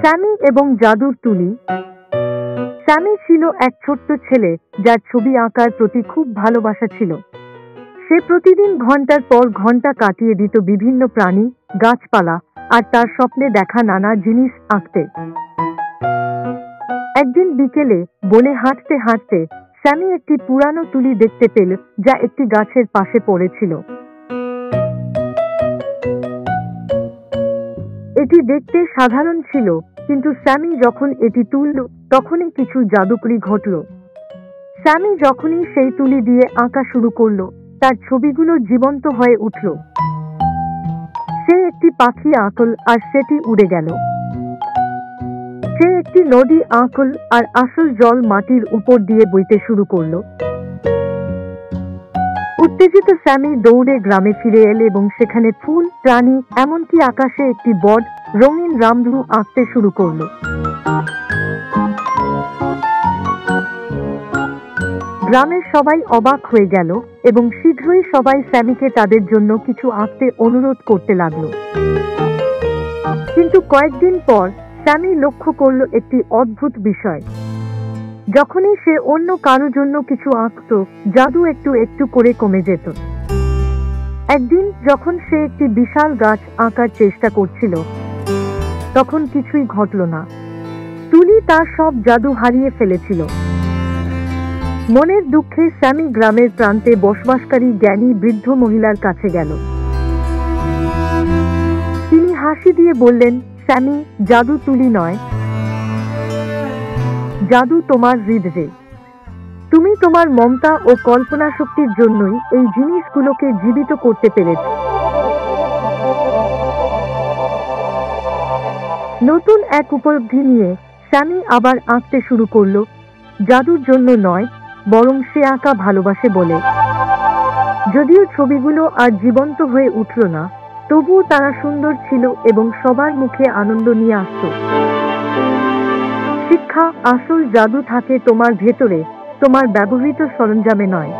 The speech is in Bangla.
স্যামি এবং জাদুর তুলি। স্যামি ছিল এক ছোট্ট ছেলে যার ছবি আঁকার প্রতি খুব ভালোবাসা ছিল। সে প্রতিদিন ঘন্টার পর ঘন্টা কাটিয়ে দিত বিভিন্ন প্রাণী, গাছপালা আর তার স্বপ্নে দেখা নানা জিনিস আঁকতে। একদিন বিকেলে বনে হাঁটতে হাঁটতে স্যামি একটি পুরানো তুলি দেখতে পেল যা একটি গাছের পাশে পড়েছিল। এটি দেখতে সাধারণ ছিল, কিন্তু স্যামি যখন এটি তুলল তখনই কিছু জাদুকরি ঘটল। স্যামি যখনই সেই তুলি দিয়ে আঁকা শুরু করল, তার ছবিগুলো জীবন্ত হয়ে উঠল। সে একটি পাখি আঁকল আর সেটি উড়ে গেল। সে একটি নদী আঁকল আর আসল জল মাটির উপর দিয়ে বইতে শুরু করলো। উত্তেজিত স্যামি দৌড়ে গ্রামে ফিরে এল এবং সেখানে ফুল, প্রাণী, এমনকি আকাশে একটি বড় রঙিন রামধনু আঁকতে শুরু করল। গ্রামের সবাই অবাক হয়ে গেল এবং শীঘ্রই সবাই স্যামিকে তাদের জন্য কিছু আঁকতে অনুরোধ করতে লাগলো। কিন্তু কয়েকদিন পর স্যামি লক্ষ্য করল একটি অদ্ভুত বিষয়। যখনই সে অন্য কারো জন্য কিছু আঁকত, জাদু একটু একটু করে কমে যেত। একদিন যখন সে একটি বিশাল গাছ আঁকার চেষ্টা করছিল, তখন কিছুই ঘটল না। তুলি তার সব জাদু হারিয়ে ফেলেছিল। মনের দুঃখে স্যামি গ্রামের প্রান্তে বসবাসকারী জ্ঞানী বৃদ্ধ মহিলার কাছে গেল। তিনি হাসি দিয়ে বললেন, স্যামি, জাদু তুলি নয়, জাদু তোমার হৃদয়ে। তুমি তোমার মমতা ও কল্পনা শক্তির জন্যই এই জিনিসগুলোকে জীবিত করতে পেরেছ। নতুন এক উপলব্ধি নিয়ে স্যামি আবার আঁকতে শুরু করলো, জাদুর জন্য নয়, বরং সে আঁকা ভালোবাসে বলে। যদিও ছবিগুলো আর জীবন্ত হয়ে উঠল না, তবুও তারা সুন্দর ছিল এবং সবার মুখে আনন্দ নিয়ে আসত। শিক্ষা, আসল জাদু থাকে তোমার ভেতরে, তোমার ব্যবহৃত সরঞ্জামে নয়।